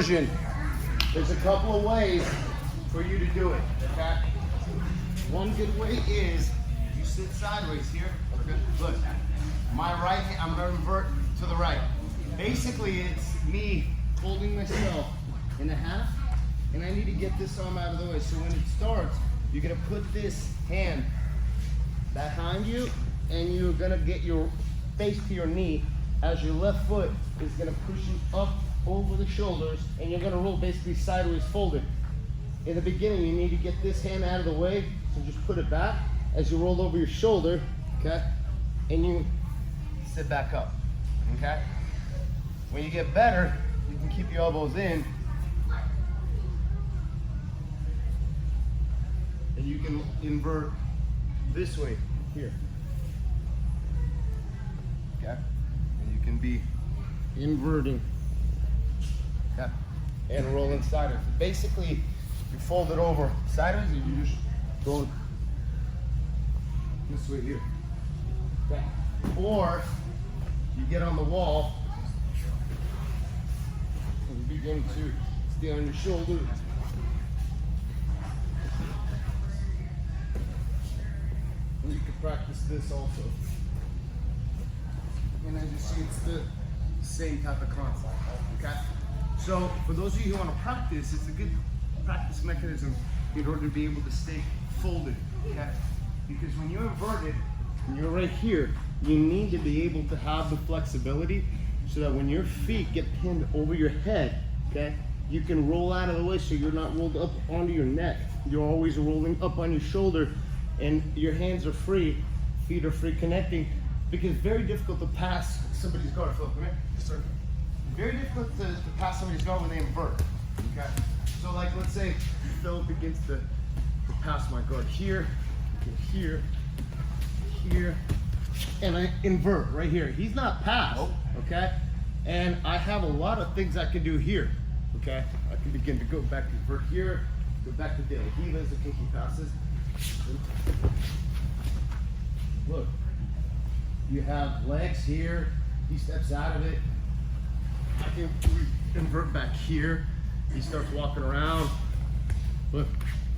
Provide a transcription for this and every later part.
There's a couple of ways for you to do it, okay? One good way is you sit sideways here. Okay. Look, my right hand, I'm gonna invert to the right. Basically, it's me holding myself in a half, and I need to get this arm out of the way. So when it starts, you're gonna put this hand behind you, and you're gonna get your face to your knee as your left foot is gonna push you up over the shoulders, and you're gonna roll basically sideways folded. In the beginning, you need to get this hand out of the way, so just put it back as you roll over your shoulder, okay? And you sit back up, okay? When you get better, you can keep your elbows in, and you can invert this way here, okay? And you can be inverting, okay? And roll inside it. Basically, you fold it over sideways, and you just go this way here, okay? Or you get on the wall and you begin to stay on your shoulder. And you can practice this also. And as you see, it's the same type of concept, okay? So for those of you who want to practice, it's a good practice mechanism in order to be able to stay folded, okay? Because when you're inverted and you're right here, you need to be able to have the flexibility so that when your feet get pinned over your head, okay, you can roll out of the way so you're not rolled up onto your neck. You're always rolling up on your shoulder, and your hands are free, feet are free connecting, because it's very difficult to pass somebody's guard. Philip, come here. Yes, sir. Very difficult to pass somebody's guard when they invert, okay? So like, let's say Philip begins to pass my guard here, here, here, and I invert right here. He's not passed, okay? And I have a lot of things I can do here, okay? I can begin to go back to invert here, go back to daily hivas and kicking passes. Look, you have legs here, he steps out of it. I can invert back here. He starts walking around. Look,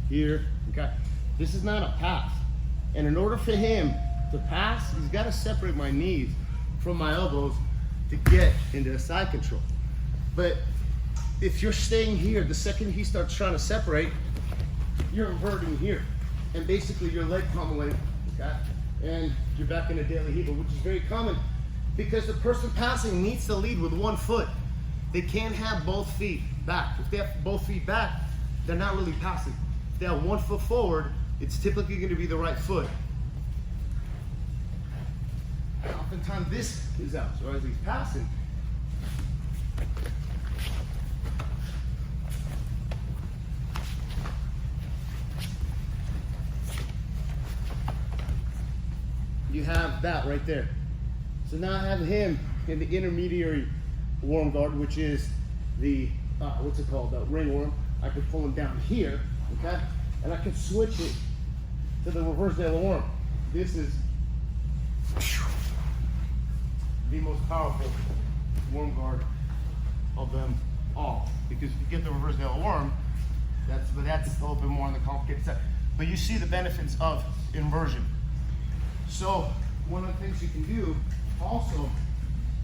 here, okay? This is not a pass. And in order for him to pass, he's got to separate my knees from my elbows to get into a side control. But if you're staying here, the second he starts trying to separate, you're inverting here. And basically your leg pummeling, okay? And you're back in a daily hiva, which is very common because the person passing needs to lead with one foot. They can't have both feet back. If they have both feet back, they're not really passing. If they have one foot forward, it's typically going to be the right foot. And oftentimes this is out, so as he's passing, you have that right there. So now I have him in the intermediary worm guard, which is the, what's it called, the ringworm. I can pull him down here, okay? And I can switch it to the reverse de la worm. This is the most powerful worm guard of them all. Because if you get the reverse de la worm, that's a little bit more on the complicated side. But you see the benefits of inversion. So one of the things you can do also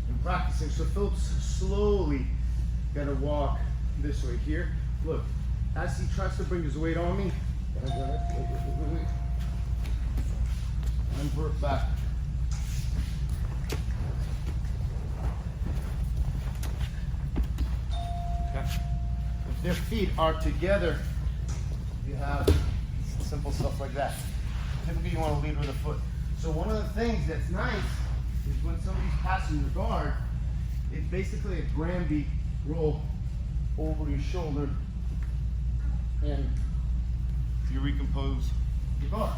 in practicing, so Philip's slowly gonna walk this way here. Look, as he tries to bring his weight on me, invert back. Okay. If their feet are together, you have simple stuff like that. Typically you want to lead with a foot. So one of the things that's nice is when somebody's passing your guard, it's basically a Granby roll over your shoulder and you recompose your guard.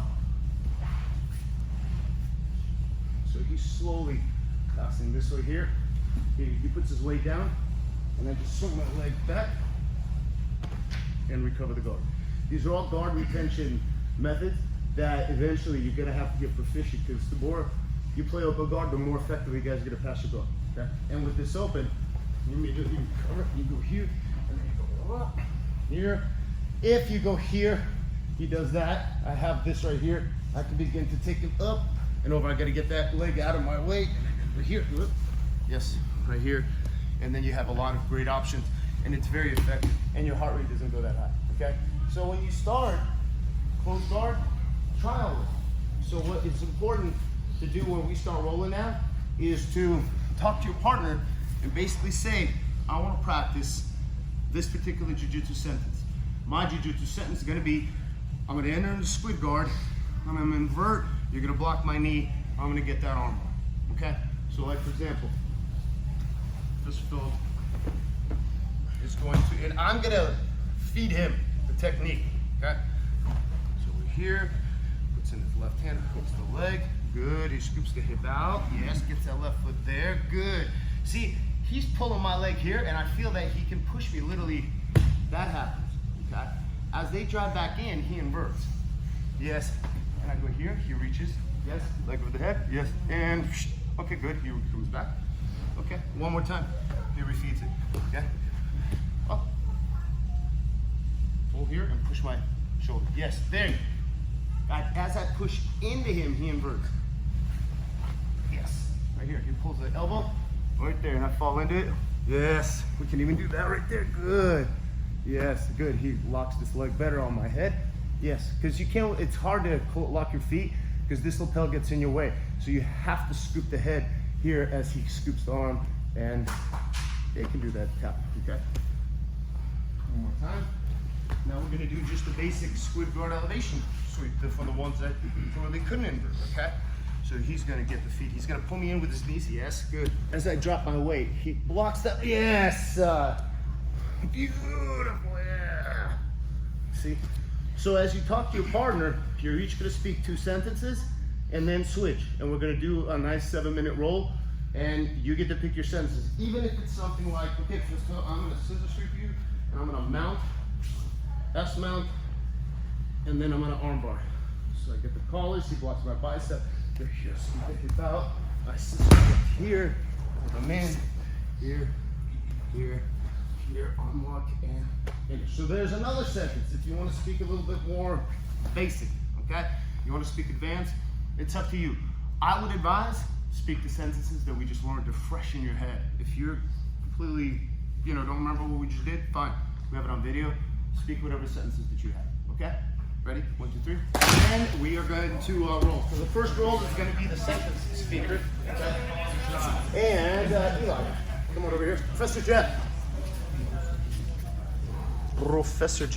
So he's slowly passing this way here. He puts his weight down and I just swing my leg back and recover the guard. These are all guard retention methods that eventually you're gonna have to get proficient, because the more you play open guard, the more effectively you guys are gonna pass your guard. Okay? And with this open, you immediately recover, you go here, and here. If you go here, he does that. I have this right here. I can begin to take him up and over. I got to get that leg out of my way. Right here. Yes, right here. And then you have a lot of great options, and it's very effective, and your heart rate doesn't go that high, okay? So when you start, close guard, trial it. So what is important to do when we start rolling out is to talk to your partner and basically say, I want to practice this particular jiu-jitsu sentence. My jiu-jitsu sentence is going to be, I'm going to enter into squid guard, I'm going to invert, you're going to block my knee, I'm going to get that arm bar, okay? So like for example, this fellow is going to, and I'm going to feed him the technique, okay? So we're here, puts in his left hand, hooks the leg, good, he scoops the hip out, yes, gets that left foot there, good. See, he's pulling my leg here, and I feel that he can push me, literally, that happens, okay? As they drive back in, he inverts, yes, and I go here, he reaches, yes, leg over the head, yes, and, okay, good, he comes back, okay, one more time, he refeeds it, okay? Up, pull here, and push my shoulder, yes, there you go. As I push into him, he inverts, yes, right here, he pulls the elbow, right there, and I fall into it. Yes, we can even do that right there. Good. Yes, good. He locks this leg better on my head. Yes, because you can't, it's hard to lock your feet because this lapel gets in your way. So you have to scoop the head here as he scoops the arm, and they can do that tap, okay? One more time. Now we're gonna do just the basic squid guard elevation sweep for the ones that really couldn't invert, okay? So he's gonna get the feet. He's gonna pull me in with his knees. Yes, good. As I drop my weight, he blocks that. Yes, beautiful. Yeah. See. So as you talk to your partner, you're each gonna speak 2 sentences, and then switch. And we're gonna do a nice 7-minute roll, and you get to pick your sentences. Even if it's something like, okay, so I'm gonna scissor sweep you, and I'm gonna mount, S mount, and then I'm gonna arm bar. So I get the collars. He blocks my bicep. Here, scoop the hip out. I sit here, put them in, here, here, here, arm lock, and finish. So there's another sentence. If you want to speak a little bit more basic, okay? You want to speak advanced, it's up to you. I would advise speak the sentences that we just learned to freshen your head. If you're completely, don't remember what we just did, fine. We have it on video. Speak whatever sentences that you have, okay? Ready? 1, 2, 3. And we are going to roll. So the first roll is going to be the sentence speaker. Okay? And Eli, come on over here. Professor Jeff. Professor Jeff.